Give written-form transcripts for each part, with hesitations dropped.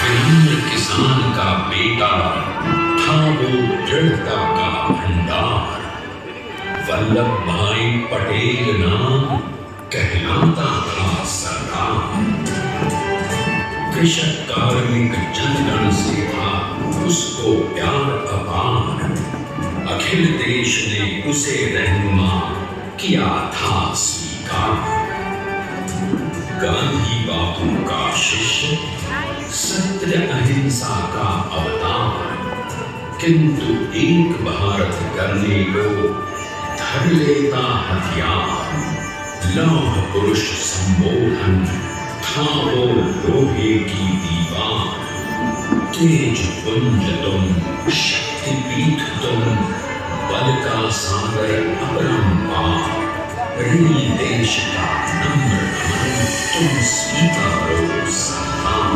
ग्रामीण किसान का बेटा था वो दृढ़ता का भंडार। वल्लभ भाई पटेल नाम कहलाता था सरदार। कृषक कार्मिक जनगण से था उसको प्यार अपार। अखिल देश ने उसे रहनुमा किया था स्वीकार। गांधी बापू का शिष्य, सत्य अहिंसा का अवतार। किंतु एक भारत करने को धर लेता हथियार। लौह पुरुष संबोधन था वो लोहे की दीवार। तेज पुंज तुम, शक्तिपीठ तुम, बल का सागर अपरंपार। ऋणी देश का नम्र नमन तुम स्वीकारो सरदार।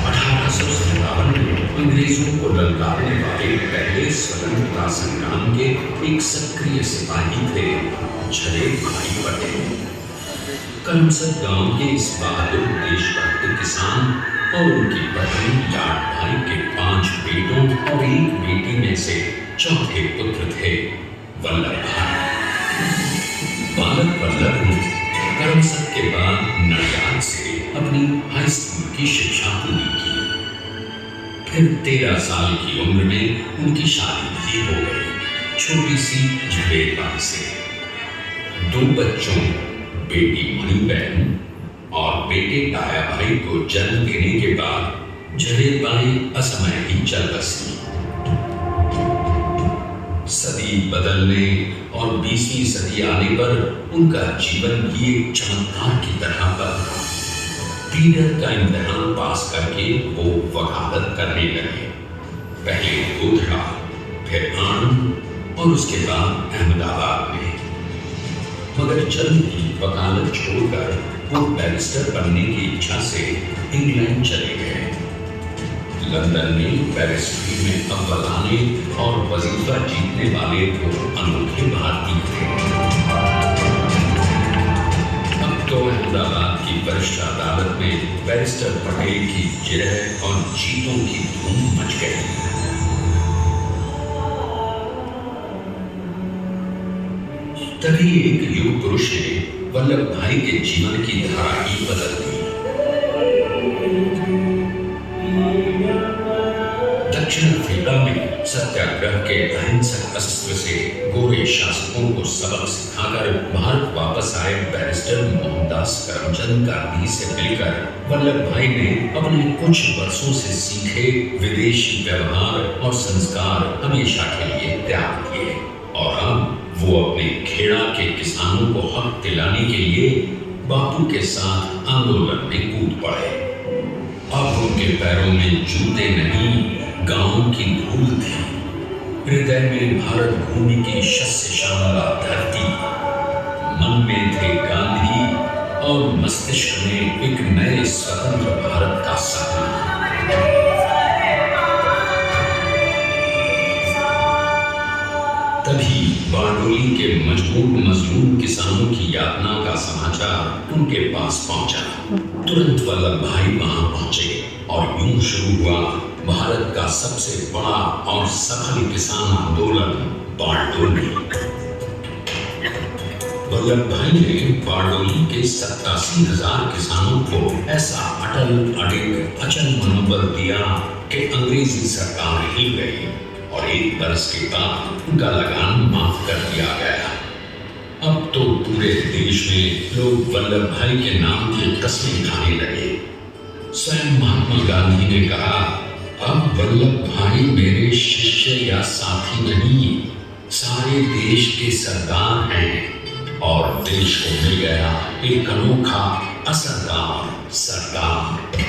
1857 में अंग्रेजों को ललकारने वाले पहले स्वतंत्रता संग्राम के एक सक्रिय सिपाही थे झवेर भाई पटेल। करमसद गांव के इस बहादुर देशभक्त किसान और उनकी पत्नी लाड भाई के 5 बेटों और एक बेटी में से चौथे पुत्र थे वल्लभ भाई। बालक वल्लभ ने करमसद के बाद नडियाद से अपनी हाई स्कूल की शिक्षा पूरी की। फिर 13 साल की उम्र में उनकी शादी भी हो गई, छोटी सी झवेर बाई से। 2 बच्चों, बेटी मणिबेन और बेटे ताया भाई को जन्म देने के बाद झवेर बाई असमय ही चल बसी। सदी बदलने और 20वीं सदी आने पर उनका जीवन भी एक चमत्कार की तरह बदला। टीडर का इम्तिहान पास करके वो वकालत करने लगे। पहले गोधरा, फिर आनंद और उसके बाद अहमदाबाद में। मगर जल्द ही वकालत छोड़कर वो बैरिस्टर बनने की इच्छा से इंग्लैंड चले गए। लंदन में बैरिस्ट्री में अव्वल आने और वजीफा जीतने वाले वो अनोखे भारतीय थे। अब तो अहमदाबाद की वरिष्ठ अदालत में बैरिस्टर पटेल की जिरह और जीतों की धूम मच गई। तभी एक युग पुरुष ने वल्लभ भाई के जीवन की धारा ही बदल दी। दक्षिण अफ्रीका में सत्याग्रह के अहिंसक अस्त्र से गोरे शासकों को सबक सिखाकर भारत वापस आए बैरिस्टर मोहनदास करमचंद गांधी से मिलकर वल्लभ भाई ने अपने कुछ वर्षों से सीखे विदेशी व्यवहार और संस्कार हमेशा के लिए त्याग दिए और अब वो अपने खेड़ा के किसानों को हक दिलाने के लिए बापू के साथ आंदोलन में कूद पड़े। अब उनके पैरों में जूते नहीं, गांव की धूल थी। हृदय में भारत भूमि की शस्य श्यामला धरती। मन में थे गांधी और मस्तिष्क में एक नए स्वतंत्र भारत का सपना। तभी बारडोली के मजबूर मजलूम किसानों की यातना का समाचार उनके पास पहुंचा। तुरंत वल्लभ भाई वहां पहुंचे और यूं शुरू हुआ भारत का सबसे बड़ा और सफल किसान आंदोलन बारडोली। वल्लभ भाई ने बारडोली के 87,000 किसानों को ऐसा अटल अडिग अचल मनोबल दिया कि अंग्रेजी सरकार हिल गई और 1 बरस के बाद उनका लगान माफ कर दिया गया। अब तो पूरे देश में लोग वल्लभ भाई के नाम की कस्में खाने लगे। स्वयं महात्मा गांधी ने कहा, अब वल्लभ भाई मेरे शिष्य या साथी नहीं, सारे देश के सरदार हैं और देश को मिल गया एक अनोखा असरदार सरदार।